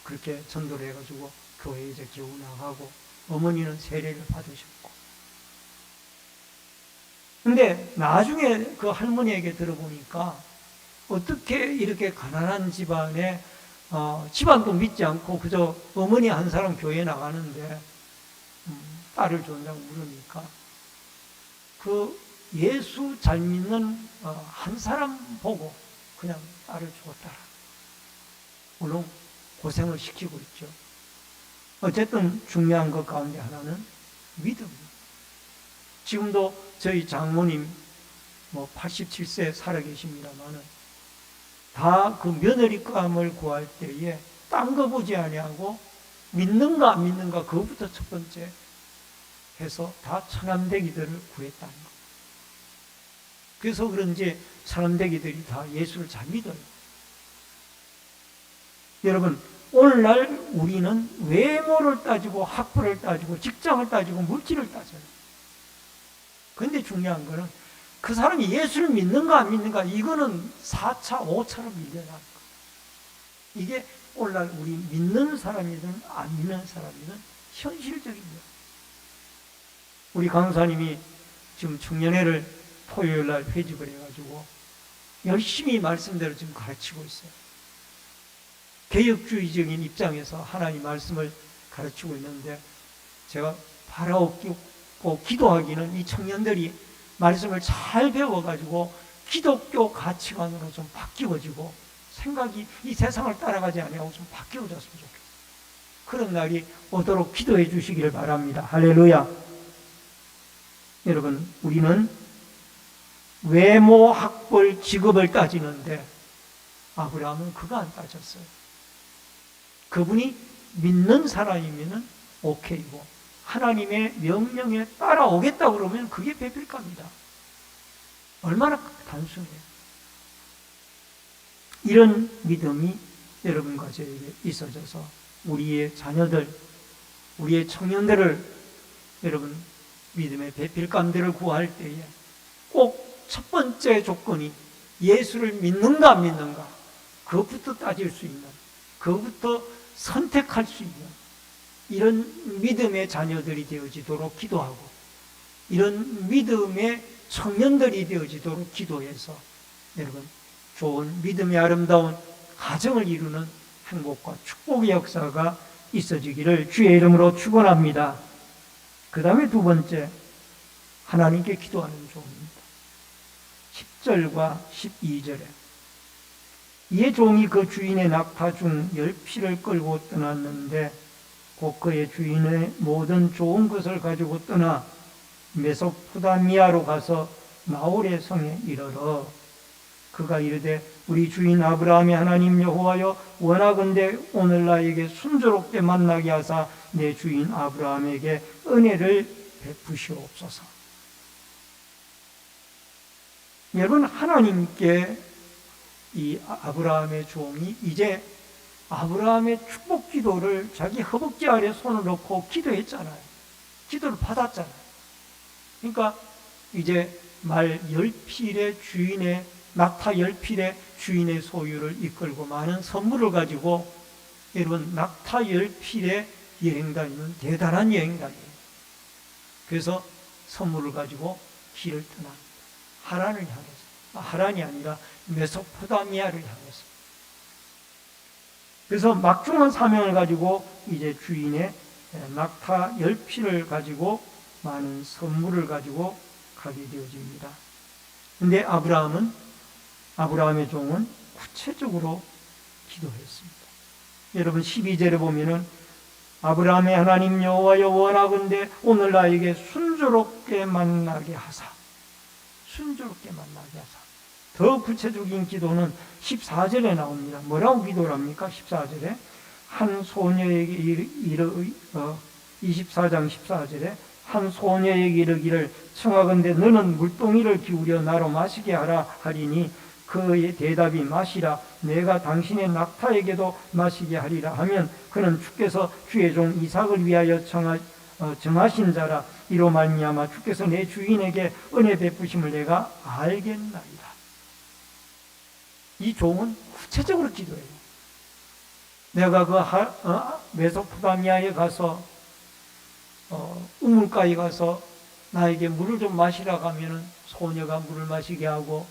[SPEAKER 1] 그렇게 전도를 해가지고 교회에 이제 겨우 나가고, 어머니는 세례를 받으셨고. 근데 나중에 그 할머니에게 들어보니까 어떻게 이렇게 가난한 집안에 집안도 믿지 않고 그저 어머니 한 사람 교회에 나가는데 딸을 줬냐고 물으니까 그 예수 잘 믿는 한 사람 보고 그냥 딸을 주었더라. 물론 고생을 시키고 있죠. 어쨌든 중요한 것 가운데 하나는 믿음입니다. 지금도 저희 장모님 87세 살아계십니다마는 다 그 며느리감을 구할 때에 딴 거 보지 아니하고 믿는가 안 믿는가 그것부터 첫 번째 해서 다 처남대기들을 구했다는 거. 그래서 그런지 처남대기들이 다 예수를 잘 믿어요. 여러분, 오늘날 우리는 외모를 따지고 학벌을 따지고 직장을 따지고 물질을 따져요. 그런데 중요한 거는 그 사람이 예수를 믿는가 안 믿는가, 이거는 4차, 5차로 밀려나는 거예요. 이게 오늘날 우리 믿는 사람이든 안 믿는 사람이든 현실적인 거예요. 우리 강사님이 지금 청년회를 토요일날 회집을 해가지고 열심히 말씀대로 지금 가르치고 있어요. 개혁주의적인 입장에서 하나님 말씀을 가르치고 있는데, 제가 바라옵고 기도하기는 이 청년들이 말씀을 잘 배워가지고 기독교 가치관으로 좀 바뀌어지고 생각이 이 세상을 따라가지 아니하고 좀 바뀌어졌으면 좋겠어요. 그런 날이 오도록 기도해 주시기를 바랍니다. 할렐루야. 여러분, 우리는 외모, 학벌, 직업을 따지는데 아브라함은 그거 안 따졌어요. 그분이 믿는 사람이면 오케이고 하나님의 명령에 따라오겠다 그러면 그게 배필감이다. 얼마나 단순해요. 이런 믿음이 여러분과 저에게 있어져서 우리의 자녀들, 우리의 청년들을 여러분 믿음의 배필감들을 구할 때에 꼭 첫 번째 조건이 예수를 믿는가 안 믿는가, 그것부터 따질 수 있는, 그것부터 선택할 수 있는 이런 믿음의 자녀들이 되어지도록 기도하고, 이런 믿음의 청년들이 되어지도록 기도해서 여러분 좋은 믿음의 아름다운 가정을 이루는 행복과 축복의 역사가 있어지기를 주의 이름으로 축원합니다. 그 다음에 두 번째, 하나님께 기도하는 종입니다. 10절과 12절에 이에 종이 그 주인의 낙타 중 10피를 끌고 떠났는데 곧 그의 주인의 모든 좋은 것을 가지고 떠나 메소포다미아로 가서 나홀의 성에 이르러 그가 이르되 우리 주인 아브라함의 하나님 여호와여, 원하건대 오늘 나에게 순조롭게 만나게 하사 내 주인 아브라함에게 은혜를 베푸시옵소서. 여러분, 하나님께 이 아브라함의 종이 이제 아브라함의 축복 기도를 자기 허벅지 아래 손을 넣고 기도했잖아요. 기도를 받았잖아요. 그러니까 이제 말 10필의 주인의, 낙타 10필의 주인의 소유를 이끌고 많은 선물을 가지고 여러분 낙타 10필의 여행 다니는 대단한 여행단이에요. 그래서 선물을 가지고 길을 떠납니다. 하란을 향해서, 하란이 아니라 메소포다미아를 향해서. 그래서 막중한 사명을 가지고 이제 주인의 낙타 10필을 가지고 많은 선물을 가지고 가게 되어집니다. 근데 아브라함의 종은 구체적으로 기도했습니다. 여러분 12절에 보면은 아브라함의 하나님 여호와여, 원하건대 오늘 나에게 순조롭게 만나게 하사, 순조롭게 만나게 하사. 더 구체적인 기도는 14절에 나옵니다. 뭐라고 기도를 합니까? 14절에 한 소녀에게 24장 14절에 한 소녀에게 이르기를 청하건대 너는 물동이를 기울여 나로 마시게 하라 하리니 그의 대답이 마시라 내가 당신의 낙타에게도 마시게 하리라 하면 그는 주께서 주의 종 이삭을 위하여 정하신 자라 이로 말미암아 주께서 내 주인에게 은혜 베푸심을 내가 알겠나이다. 이 종은 구체적으로 기도해요. 내가 그 메소포타미아에 가서 우물가에 가서 나에게 물을 좀 마시라고 하면은 소녀가 물을 마시게 하고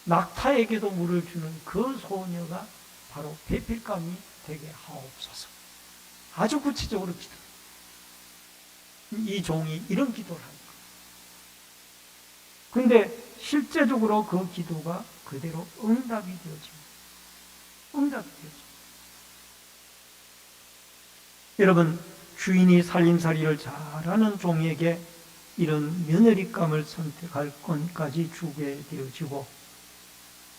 [SPEAKER 1] 낙타에게도 물을 주는 그 소녀가 바로 배필감이 되게 하옵소서. 아주 구체적으로 기도해요. 이 종이 이런 기도를 합니다. 그런데 실제적으로 그 기도가 그대로 응답이 되어집니다. 응답이 되어집니다. 여러분, 주인이 살림살이를 잘하는 종에게 이런 며느리감을 선택할 건까지 주게 되어지고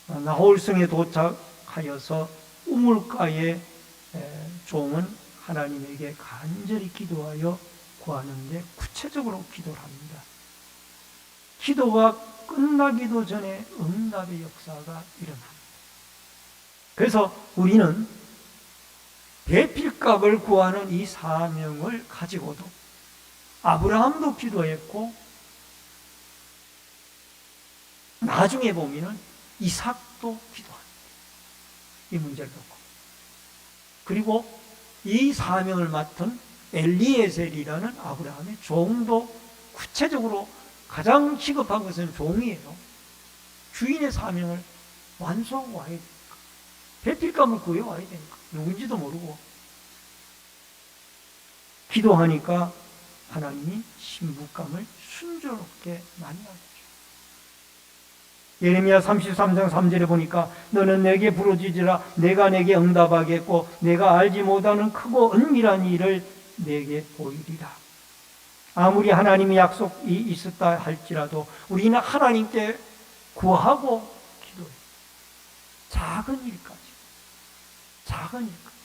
[SPEAKER 1] 나홀성에 도착하여서 우물가에 종은 하나님에게 간절히 기도하여 구하는데 구체적으로 기도를 합니다. 기도가 끝나기도 전에 응답의 역사가 일어납니다. 그래서 우리는 배필값을 구하는 이 사명을 가지고도 아브라함도 기도했고 나중에 보면은 이삭도 기도합니다. 이 문제를 놓고. 그리고 이 사명을 맡은 엘리에셀이라는 아브라함의 종도 구체적으로 가장 시급한 것은 종이에요. 주인의 사명을 완수하고 와야 되니까. 배필감을 구해와야 되니까. 누군지도 모르고. 기도하니까 하나님이 신부감을 순조롭게 만나죠. 예레미야 33장 3절에 보니까 너는 내게 부르짖으라 내가 내게 응답하겠고 내가 알지 못하는 크고 은밀한 일을 내게 보이리라. 아무리 하나님의 약속이 있었다 할지라도 우리는 하나님께 구하고 기도해요. 작은 일까지. 작은 일까지.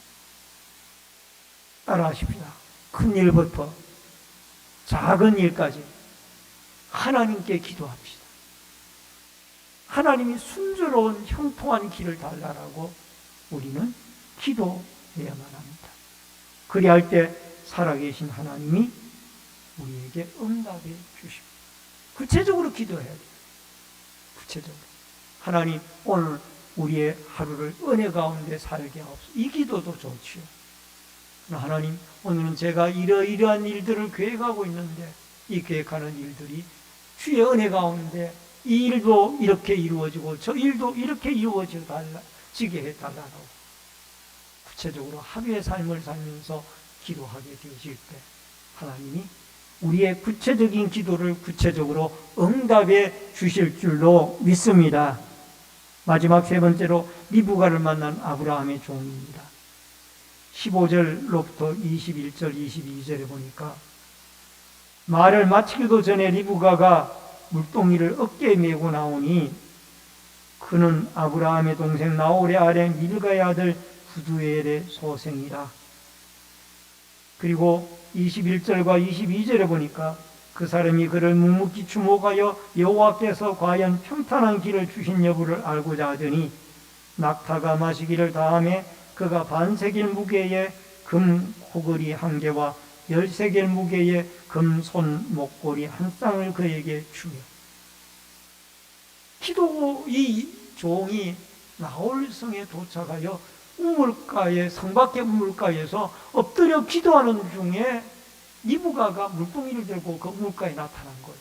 [SPEAKER 1] 따라하십시다. 큰 일부터 작은 일까지 하나님께 기도합시다. 하나님이 순조로운 형통한 길을 달라라고 우리는 기도해야만 합니다. 그리할 때 살아계신 하나님이 우리에게 응답해 주십니다. 구체적으로 기도해야 돼요. 구체적으로. 하나님 오늘 우리의 하루를 은혜 가운데 살게 하옵소서. 이 기도도 좋지요. 하나님 오늘은 제가 이러이러한 일들을 계획하고 있는데 이 계획하는 일들이 주의 은혜 가운데 이 일도 이렇게 이루어지고 저 일도 이렇게 이루어지게 해달라고 구체적으로 합의의 삶을 살면서 기도하게 되어질 때 하나님이 우리의 구체적인 기도를 구체적으로 응답해 주실 줄로 믿습니다. 마지막 세 번째로 리브가를 만난 아브라함의 종입니다. 15절로부터 21절, 22절에 보니까 말을 마치기도 전에 리브가가 물동이를 어깨에 메고 나오니 그는 아브라함의 동생 나홀의 아내 밀가의 아들 부두엘의 소생이라. 그리고 21절과 22절에 보니까 그 사람이 그를 묵묵히 주목하여 여호와께서 과연 평탄한 길을 주신 여부를 알고자 하더니 낙타가 마시기를 다하매 그가 반세겔 무게의 금 코걸이 한 개와 10세겔 무게의 금 손 목걸이 한 쌍을 그에게 주며 이 종이 나홀성에 도착하여 우물가에 성밖의 우물가에서 엎드려 기도하는 중에 리브가가 물동이를 들고 그 우물가에 나타난 거예요.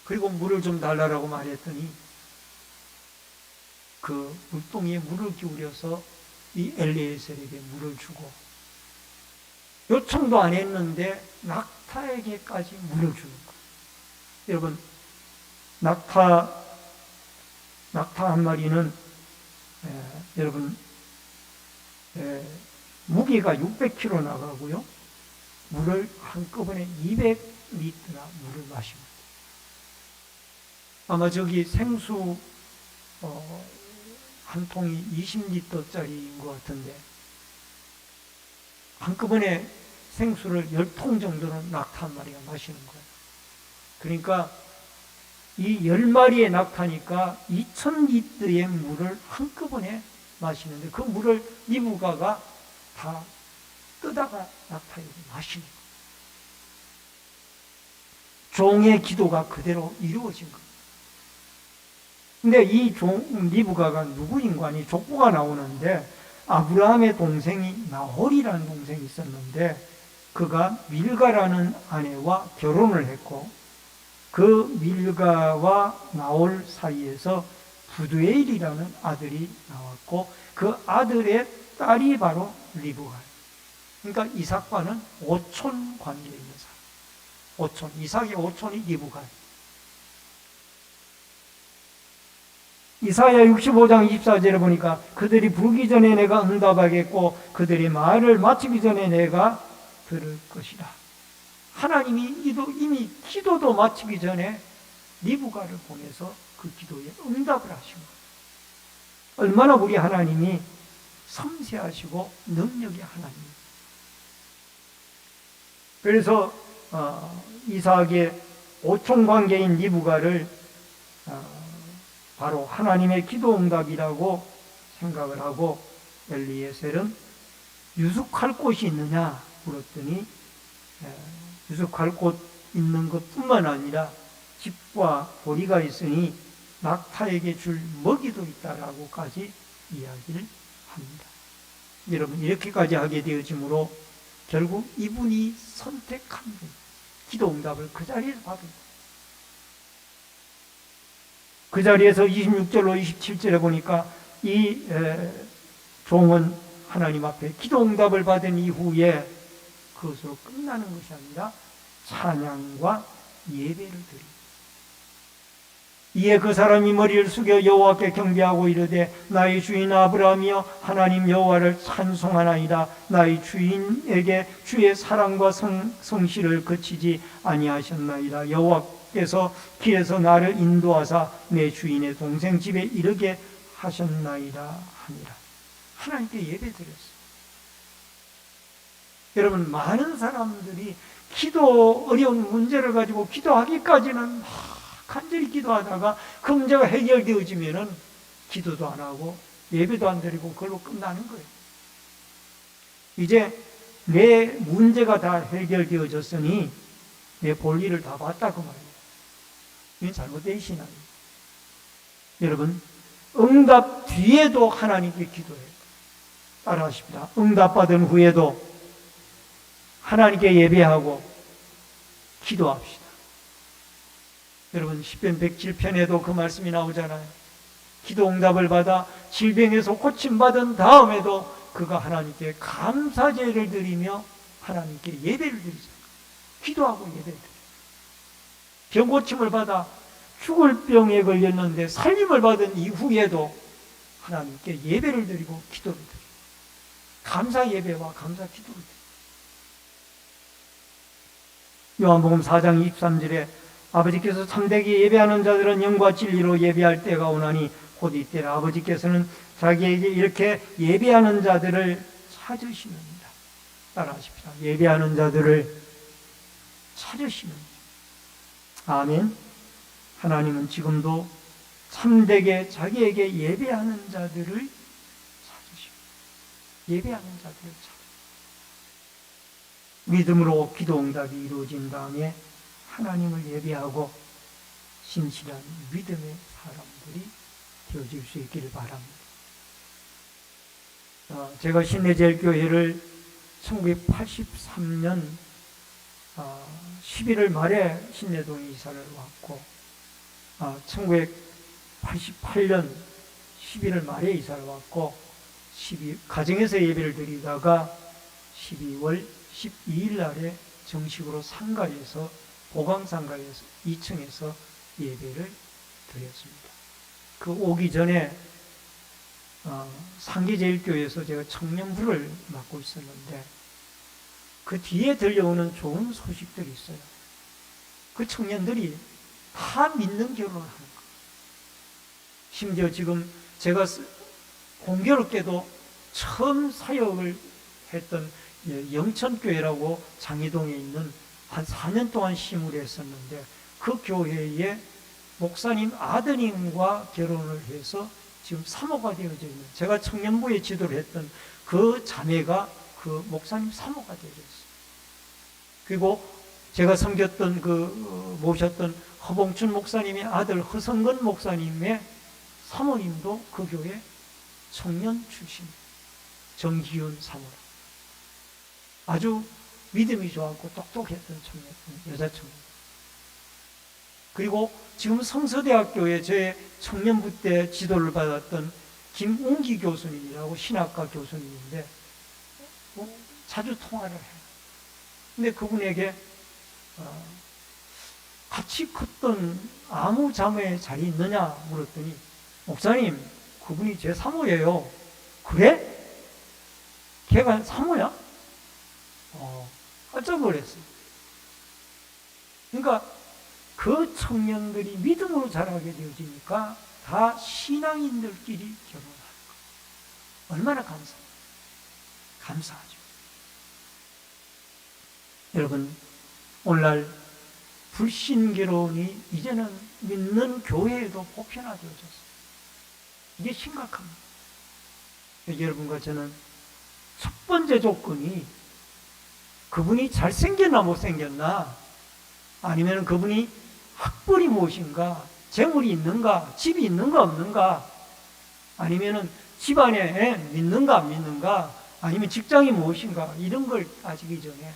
[SPEAKER 1] 그리고 물을 좀 달라고 말했더니 그 물동이에 물을 기울여서 이 엘리에셀에게 물을 주고 요청도 안 했는데 낙타에게까지 물을 주는 거예요. 여러분 낙타 한 마리는 여러분 무게가 600kg 나가고요. 물을 한꺼번에 200리터나 물을 마십니다. 아마 저기 생수 한 통이 20리터짜리인 것 같은데 한꺼번에 생수를 10통 정도는 낙타 한 마리가 마시는 거예요. 그러니까 이 10마리의 낙타니까 2000리터의 물을 한꺼번에 마시는데 그 물을 리브가가 다 뜨다가 낙타에게 마시는 거예요. 종의 기도가 그대로 이루어진 거예요. 근데 이 리브가가 누구 인간이 족보가 나오는데 아브라함의 동생이 나홀이라는 동생이 있었는데 그가 밀가라는 아내와 결혼을 했고 그 밀가와 나홀 사이에서 부두엘이라는 아들이 나왔고 그 아들의 딸이 바로 리브가예요. 그러니까 이삭과는 오촌 관계에 있는 사람. 오촌, 이삭의 오촌이 리브가예요. 이사야 65장 24절에 보니까 그들이 부르기 전에 내가 응답하겠고 그들이 말을 마치기 전에 내가 들을 것이다. 하나님이 이미 기도도 마치기 전에 리브가를 보내서 그 기도에 응답을 하신 거예요. 얼마나 우리 하나님이 섬세하시고 능력의 하나님이에요. 그래서 이삭의 오촌 관계인 리브가를 바로 하나님의 기도 응답이라고 생각을 하고 엘리에셀은 유숙할 곳이 있느냐 물었더니 유숙할 곳 있는 것뿐만 아니라 집과 보리가 있으니 낙타에게 줄 먹이도 있다라고까지 이야기를 합니다. 여러분 이렇게까지 하게 되어지므로 결국 이분이 선택한 분, 기도 응답을 그 자리에서 받은 거예요. 그 자리에서 26절로 27절에 보니까 이 종은 하나님 앞에 기도 응답을 받은 이후에 그것으로 끝나는 것이 아니라 찬양과 예배를 드립니다. 이에 그 사람이 머리를 숙여 여호와께 경배하고 이르되 나의 주인 아브라함이여 하나님 여호와를 찬송하나이다. 나의 주인에게 주의 사랑과 성실을 그치지 아니하셨나이다. 여호와께서 길에서 나를 인도하사 내 주인의 동생 집에 이르게 하셨나이다 하니라. 하나님께 예배드렸어요. 여러분 많은 사람들이 기도 어려운 문제를 가지고 기도하기까지는 간절히 기도하다가 그 문제가 해결되어지면은 기도도 안 하고 예배도 안 드리고 그걸로 끝나는 거예요. 이제 내 문제가 다 해결되어졌으니 내 볼일을 다 봤다 그 말이에요. 이건 잘못된 신앙이에요. 여러분 응답 뒤에도 하나님께 기도해요. 따라하십니다. 응답받은 후에도 하나님께 예배하고 기도합시다. 여러분 시편 107편에도 그 말씀이 나오잖아요. 기도 응답을 받아 질병에서 고침받은 다음에도 그가 하나님께 감사제를 드리며 하나님께 예배를 드리잖아요. 기도하고 예배를 드려요. 병 고침을 받아 죽을 병에 걸렸는데 살림을 받은 이후에도 하나님께 예배를 드리고 기도를 드려요. 감사 예배와 감사 기도를 드려요. 요한복음 4장 23절에 아버지께서 참되게 예배하는 자들은 영과 진리로 예배할 때가 오나니 곧 이때라. 아버지께서는 자기에게 이렇게 예배하는 자들을 찾으시느니라. 따라하십시다. 예배하는 자들을 찾으시느니라. 아멘. 하나님은 지금도 참되게 자기에게 예배하는 자들을 찾으시고 예배하는 자들을 찾으시고 믿음으로 기도 응답이 이루어진 다음에 하나님을 예배하고 신실한 믿음의 사람들이 되어질 수 있기를 바랍니다. 제가 신내제일교회를 1983년 11월 말에 신내동에 이사를 왔고 1988년 11월 말에 이사를 왔고 가정에서 예배를 드리다가 12월 12일 날에 정식으로 상가에서 보강상가에서 2층에서 예배를 드렸습니다. 그 오기 전에 상계제일교회에서 제가 청년부를 맡고 있었는데 그 뒤에 들려오는 좋은 소식들이 있어요. 그 청년들이 다 믿는 결혼을 하는 거예요. 심지어 지금 제가 공교롭게도 처음 사역을 했던 영천교회라고 장희동에 있는 한 4년 동안 심을 했었는데 그 교회에 목사님 아드님과 결혼을 해서 지금 사모가 되어져 있는, 제가 청년부에 지도를 했던 그 자매가 그 목사님 사모가 되어져 있어요. 그리고 제가 섬겼던 모셨던 허봉춘 목사님의 아들 허성근 목사님의 사모님도 그 교회 청년 출신, 정기훈 사모라. 아주 믿음이 좋았고 똑똑했던 청년, 여자 청년. 그리고 지금 성서대학교에 제 청년부 때 지도를 받았던 김웅기 교수님이라고 신학과 교수님인데 자주 통화를 해요. 근데 그분에게 같이 컸던 아무 자매의 자리 있느냐 물었더니, 목사님, 그분이 제 사모예요. 그래? 걔가 사모야? 깜짝 놀랐어요. 그러니까 그 청년들이 믿음으로 자라게 되어지니까 다 신앙인들끼리 결혼하는 거예요. 얼마나 감사하죠. 여러분, 오늘날 불신결혼이 이제는 믿는 교회에도 보편화되어졌어요. 이게 심각합니다. 여러분과 저는 첫 번째 조건이 그분이 잘생겼나 못생겼나, 아니면 그분이 학벌이 무엇인가, 재물이 있는가, 집이 있는가 없는가, 아니면 집안에 믿는가 안 믿는가, 아니면 직장이 무엇인가, 이런 걸 따지기 전에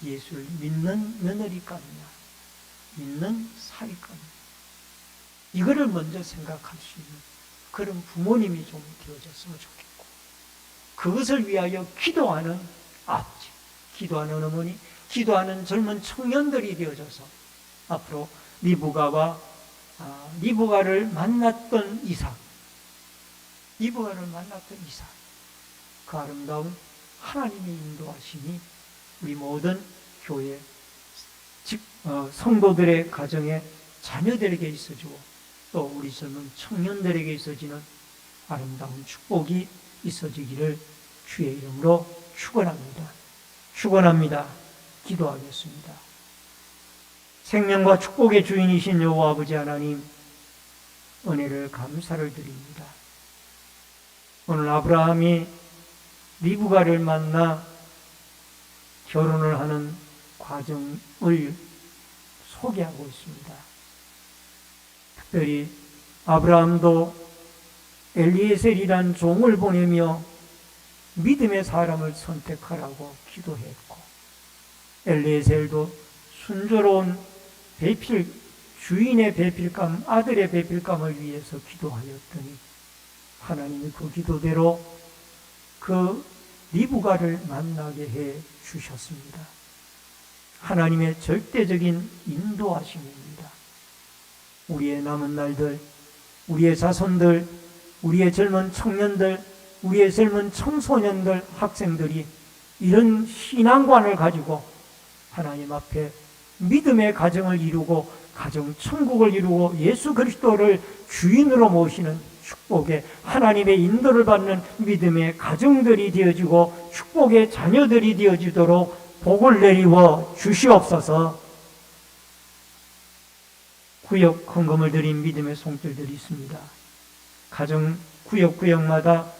[SPEAKER 1] 예수를 믿는 며느리감이냐, 믿는 사위감이냐, 이거를 먼저 생각할 수 있는 그런 부모님이 좀 되어졌으면 좋겠고, 그것을 위하여 기도하는 아버지, 기도하는 어머니, 기도하는 젊은 청년들이 되어져서 앞으로 리브가를 만났던 이삭, 그 아름다운 하나님의 인도하심이 우리 모든 교회 성도들의 가정에, 자녀들에게 있어지고 또 우리 젊은 청년들에게 있어지는 아름다운 축복이 있어지기를 주의 이름으로 축원합니다. 기도하겠습니다. 생명과 축복의 주인이신 여호와 아버지 하나님, 은혜를 감사를 드립니다. 오늘 아브라함이 리브가를 만나 결혼을 하는 과정을 소개하고 있습니다. 특별히 아브라함도 엘리에셀이란 종을 보내며 믿음의 사람을 선택하라고 기도했고, 엘리에셀도 순조로운 주인의 배필감, 아들의 배필감을 위해서 기도하였더니 하나님이 그 기도대로 그 리브가를 만나게 해 주셨습니다. 하나님의 절대적인 인도하심입니다. 우리의 남은 날들, 우리의 자손들, 우리의 젊은 청년들, 우리의 젊은 청소년들, 학생들이 이런 신앙관을 가지고 하나님 앞에 믿음의 가정을 이루고 가정 천국을 이루고 예수 그리스도를 주인으로 모시는 축복의 하나님의 인도를 받는 믿음의 가정들이 되어지고 축복의 자녀들이 되어지도록 복을 내리워 주시옵소서. 구역 헌금을 드린 믿음의 손길들이 있습니다. 가정 구역마다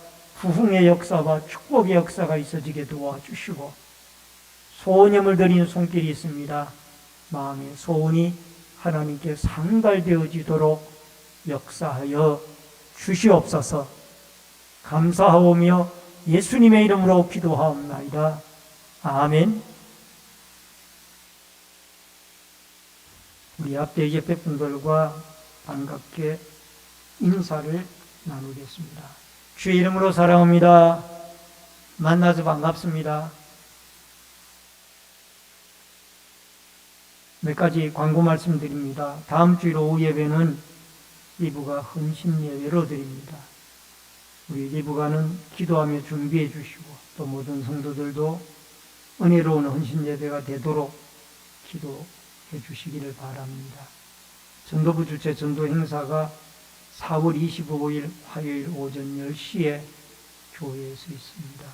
[SPEAKER 1] 부흥의 역사와 축복의 역사가 있어지게 도와주시고, 소원염을 드린 손길이 있습니다. 마음의 소원이 하나님께 상달되어지도록 역사하여 주시옵소서. 감사하오며 예수님의 이름으로 기도하옵나이다. 아멘. 우리 앞에 예배분들과 반갑게 인사를 나누겠습니다. 주의 이름으로 사랑합니다. 만나서 반갑습니다. 몇 가지 광고 말씀드립니다. 다음 주일 오후 예배는 리브가 헌신 예배로 드립니다. 우리 리브가는 기도하며 준비해 주시고 또 모든 성도들도 은혜로운 헌신 예배가 되도록 기도해 주시기를 바랍니다. 전도부 주최 전도 행사가 4월 25일 화요일 오전 10시에 교회에서 있습니다.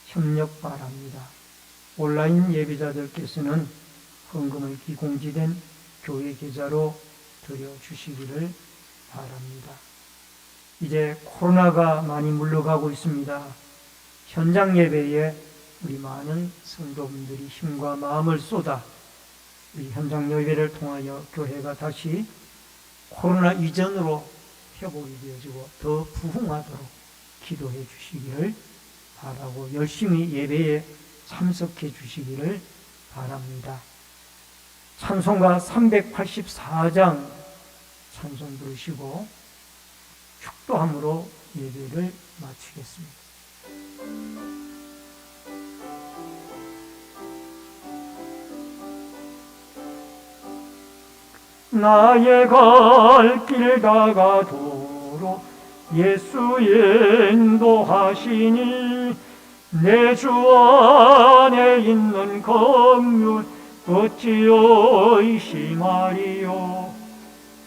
[SPEAKER 1] 협력 바랍니다. 온라인 예배자들께서는 헌금을 비공지된 교회 계좌로 드려주시기를 바랍니다. 이제 코로나가 많이 물러가고 있습니다. 현장 예배에 우리 많은 성도분들이 힘과 마음을 쏟아 우리 현장 예배를 통하여 교회가 다시 코로나 이전으로 회복이 되어지고 더 부흥하도록 기도해 주시기를 바라고 열심히 예배에 참석해 주시기를 바랍니다. 찬송가 384장 찬송 부르시고 축도함으로 예배를 마치겠습니다. 나의 갈 길 다가도록 예수 인도하시니 내 주 안에 있는 긍휼 어찌 의심하리요.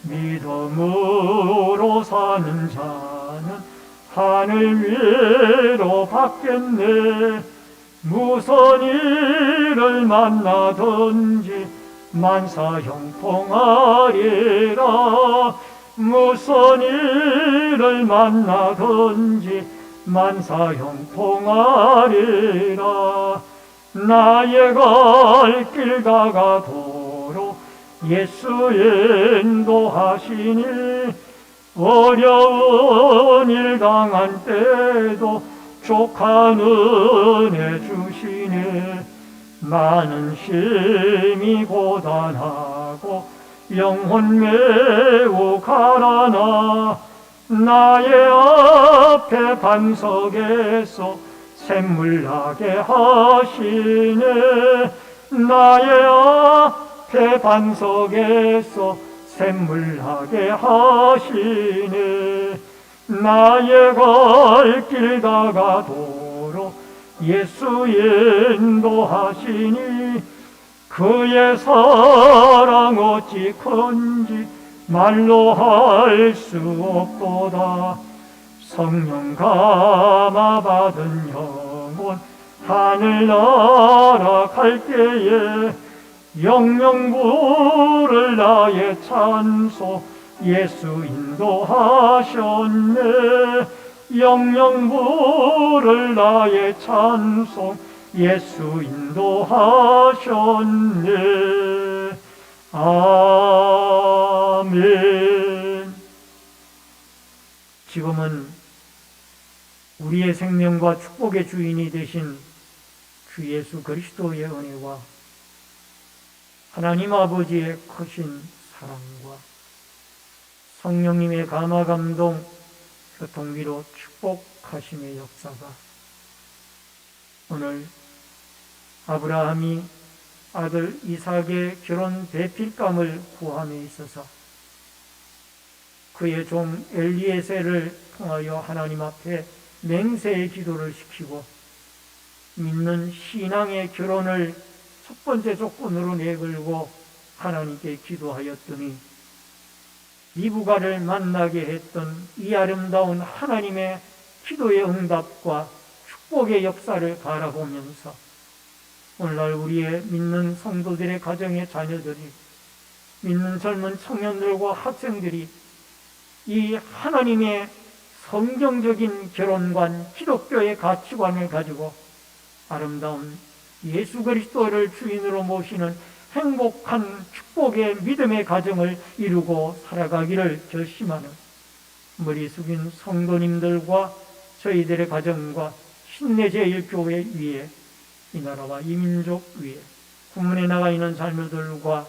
[SPEAKER 1] 믿음으로 사는 자는 하늘 위로 받겠네. 무슨 일을 만나든지 만사 형통하리라. 무슨 일을 만나든지 만사 형통하리라. 나의 갈 길 다가도록 예수 인도하시니 어려운 일 당한 때도 족한 은혜 주시니 나는 심히 고단하고 영혼 매우 가라나 나의 앞에 반석에서 샘물 나게 하시네. 나의 앞에 반석에서 샘물 나게 하시네. 나의 갈 길 다가도록 예수 인도하시니 그의 사랑 어찌 큰지 말로 할 수 없도다. 성령 감화 받은 영혼 하늘나라 갈 때에 영영 부를 나의 찬송 예수 인도하셨네. 영영 부를 나의 찬송 예수 인도하셨네. 아멘. 지금은 우리의 생명과 축복의 주인이 되신 주 예수 그리스도의 은혜와 하나님 아버지의 크신 사랑과 성령님의 감화 감동 교통비로 축복하심의 역사가 오늘 아브라함이 아들 이삭의 결혼 대필감을 구함에 있어서 그의 종 엘리에셀을 통하여 하나님 앞에 맹세의 기도를 시키고 믿는 신앙의 결혼을 첫 번째 조건으로 내걸고 하나님께 기도하였더니 리브가를 만나게 했던 이 아름다운 하나님의 기도의 응답과 축복의 역사를 바라보면서 오늘날 우리의 믿는 성도들의 가정의 자녀들이 믿는 젊은 청년들과 학생들이 이 하나님의 성경적인 결혼관, 기독교의 가치관을 가지고 아름다운 예수 그리스도를 주인으로 모시는 행복한 축복의 믿음의 가정을 이루고 살아가기를 결심하는 머리 숙인 성도님들과 저희들의 가정과 신내제일교회 위에 이 나라와 이 민족 위에 국문에 나가 있는 자녀들과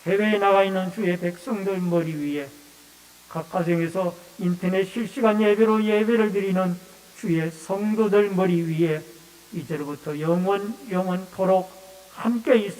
[SPEAKER 1] 해외에 나가 있는 주의 백성들 머리 위에 각 가정에서 인터넷 실시간 예배로 예배를 드리는 주의 성도들 머리 위에 이제로부터 영원토록 함께 있을